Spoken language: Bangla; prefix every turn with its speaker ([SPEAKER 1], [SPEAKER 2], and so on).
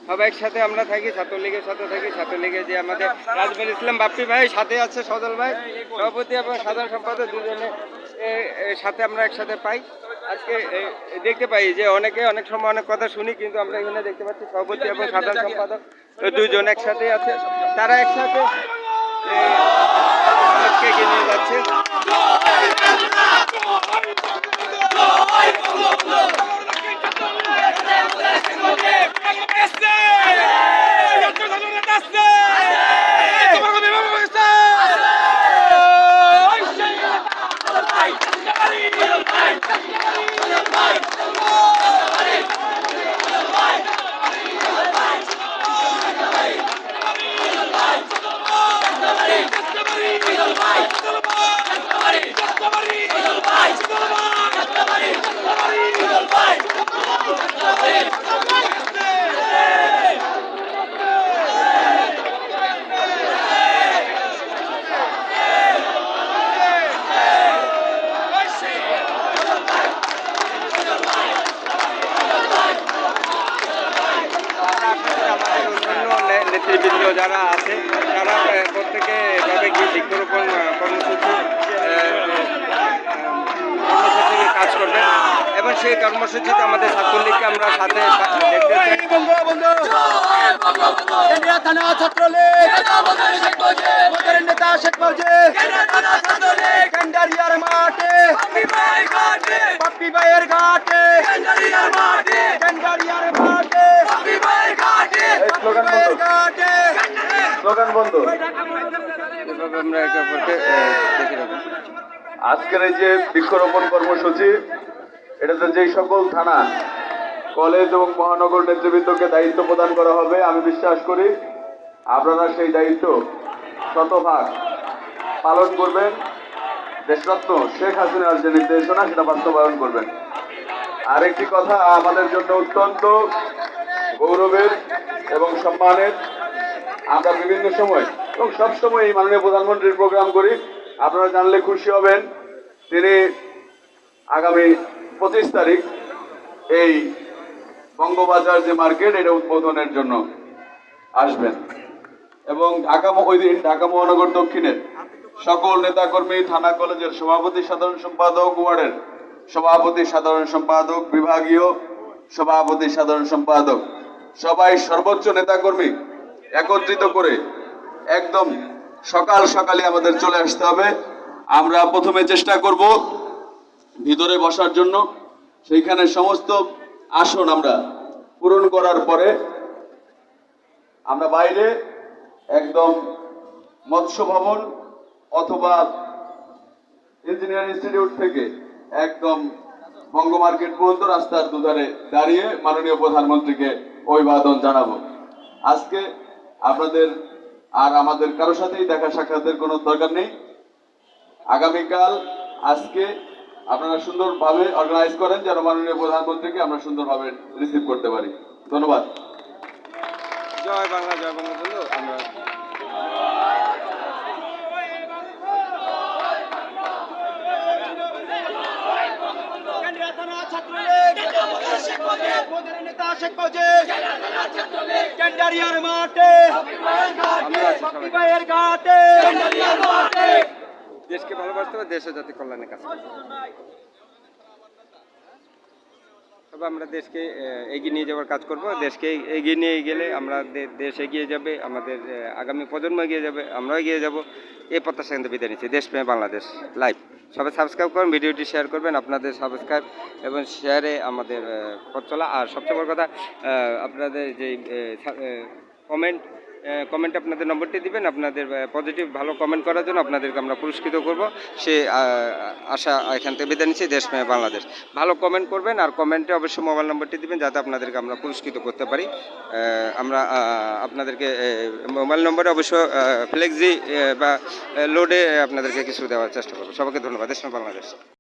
[SPEAKER 1] সবাই একসাথে আমরা থাকি, ছাত্রলীগের সাথে থাকি। ছাত্রলীগে যে আমাদের রাজবের ইসলাম বাপ্পি ভাই, সাথে আছে সজল ভাই সভাপতি এবং সাধারণ সম্পাদক, দুজনে সাথে আমরা একসাথে পাই। আজকে দেখতে পাই যে অনেক সময় অনেক কথা শুনি, কিন্তু আমরা এখানে দেখতে পাচ্ছি সভাপতি এবং সাধারণ সম্পাদক দুজন একসাথে আছে। তারা একসাথে এগিয়ে নিয়ে যাচ্ছে। নেতৃবৃন্দ যারা আছে তারা প্রত্যেকে এভাবে গিয়ে বৃক্ষরোপণ কর্মসূচির কাজ করবেন এবং সেই কর্মসূচিতে আমাদের ছাত্রলীগকে আমরা সাথে দেখতে চাই। নেতা শেখ বাপ্পি ভাইয়ের ঘাটে
[SPEAKER 2] স্লোগান বন্ধ। আজকের এই যে বৃক্ষরোপণ কর্মসূচি, এটাতে যেই সকল থানা, কলেজ এবং মহানগর নেতৃবৃন্দকে দায়িত্ব প্রদান করা হবে, আমি বিশ্বাস করি আপনারা সেই দায়িত্ব শতভাগ পালন করবেন। দেশরত্ন শেখ হাসিনার যে নির্দেশনা সেটা বাস্তবায়ন করবেন। আরেকটি কথা আমাদের জন্য অত্যন্ত গৌরবের এবং সম্মানের, আমরা বিভিন্ন সময় এবং সবসময় এই মাননীয় প্রধানমন্ত্রীর প্রোগ্রাম করি। আপনারা জানলে খুশি হবেন, তিনি আগামী 25 তারিখ এই বঙ্গবাজার যে মার্কেট, এটা উদ্বোধনের জন্য আসবেন এবং ওই দিন ঢাকা মহানগর দক্ষিণের সকল নেতাকর্মী, থানা কলেজের সভাপতি, সাধারণ সম্পাদক, ওয়ার্ডের সভাপতি, সাধারণ সম্পাদক, বিভাগীয় সভাপতি, সাধারণ সম্পাদক, সবাই সর্বোচ্চ নেতাকর্মী একত্রিত করে একদম সকাল সকালে আমাদের চলে আসতে হবে। আমরা প্রথমে চেষ্টা করব ভিতরে বসার জন্য, সেইখানে সমস্ত আসন আমরা পূরণ করার পরে আমরা বাইরে একদম মৎস্য ভবন অথবা ইঞ্জিনিয়ারিং ইনস্টিটিউট থেকে একদম বঙ্গ মার্কেট পর্যন্ত রাস্তার দুধারে দাঁড়িয়ে মাননীয় প্রধানমন্ত্রীকে অভিবাদন জানাবো। আজকে আপনাদের আর আমাদের কারো সাথেই দেখা সাক্ষাতের কোনো দরকার নেই। আগামীকাল আজকে আপনারা সুন্দরভাবে অর্গানাইজ করেন যেন মাননীয় প্রধানমন্ত্রীকে আমরা সুন্দরভাবে রিসিভ করতে পারি। ধন্যবাদ।
[SPEAKER 1] জয় বাংলা, জয় বঙ্গবন্ধু। আমরা দেশকে ভালোবাসতে হবে, দেশ ও জাতি কল্যাণের কাছে। তবে আমরা দেশকে এগিয়ে নিয়ে যাওয়ার কাজ করব। দেশকে এগিয়ে নিয়ে গেলে আমরা দেশ এগিয়ে যাবে, আমাদের আগামী প্রজন্ম এগিয়ে যাবে, আমরাও এগিয়ে যাব। এই প্রত্যাশা কিন্তু বিদায় নিচ্ছি। দেশপ্রেমে বাংলাদেশ লাইভ। সবাই সাবস্ক্রাইব করবেন, ভিডিওটি শেয়ার করবেন। আপনাদের সাবস্ক্রাইব এবং শেয়ারে আমাদের পথ চলা। আর সবচেয়ে বড় কথা, আপনাদের যে কমেন্টে আপনাদের নম্বরটি দিবেন। আপনাদের পজিটিভ ভালো কমেন্ট করার জন্য আপনাদেরকে আমরা পুরস্কৃত করব, সে আশা এখান থেকে বিদায় নিচ্ছি। দেশপ্রেমে বাংলাদেশ। ভালো কমেন্ট করবেন আর কমেন্টে অবশ্যই মোবাইল নম্বরটি দিবেন যাতে আপনাদেরকে আমরা পুরস্কৃত করতে পারি। আমরা আপনাদেরকে মোবাইল নম্বরে অবশ্য ফ্লেক্সি বা লোডে আপনাদেরকে কিছু দেওয়ার চেষ্টা করবো। সবাইকে ধন্যবাদ। দেশপ্রেমে বাংলাদেশ।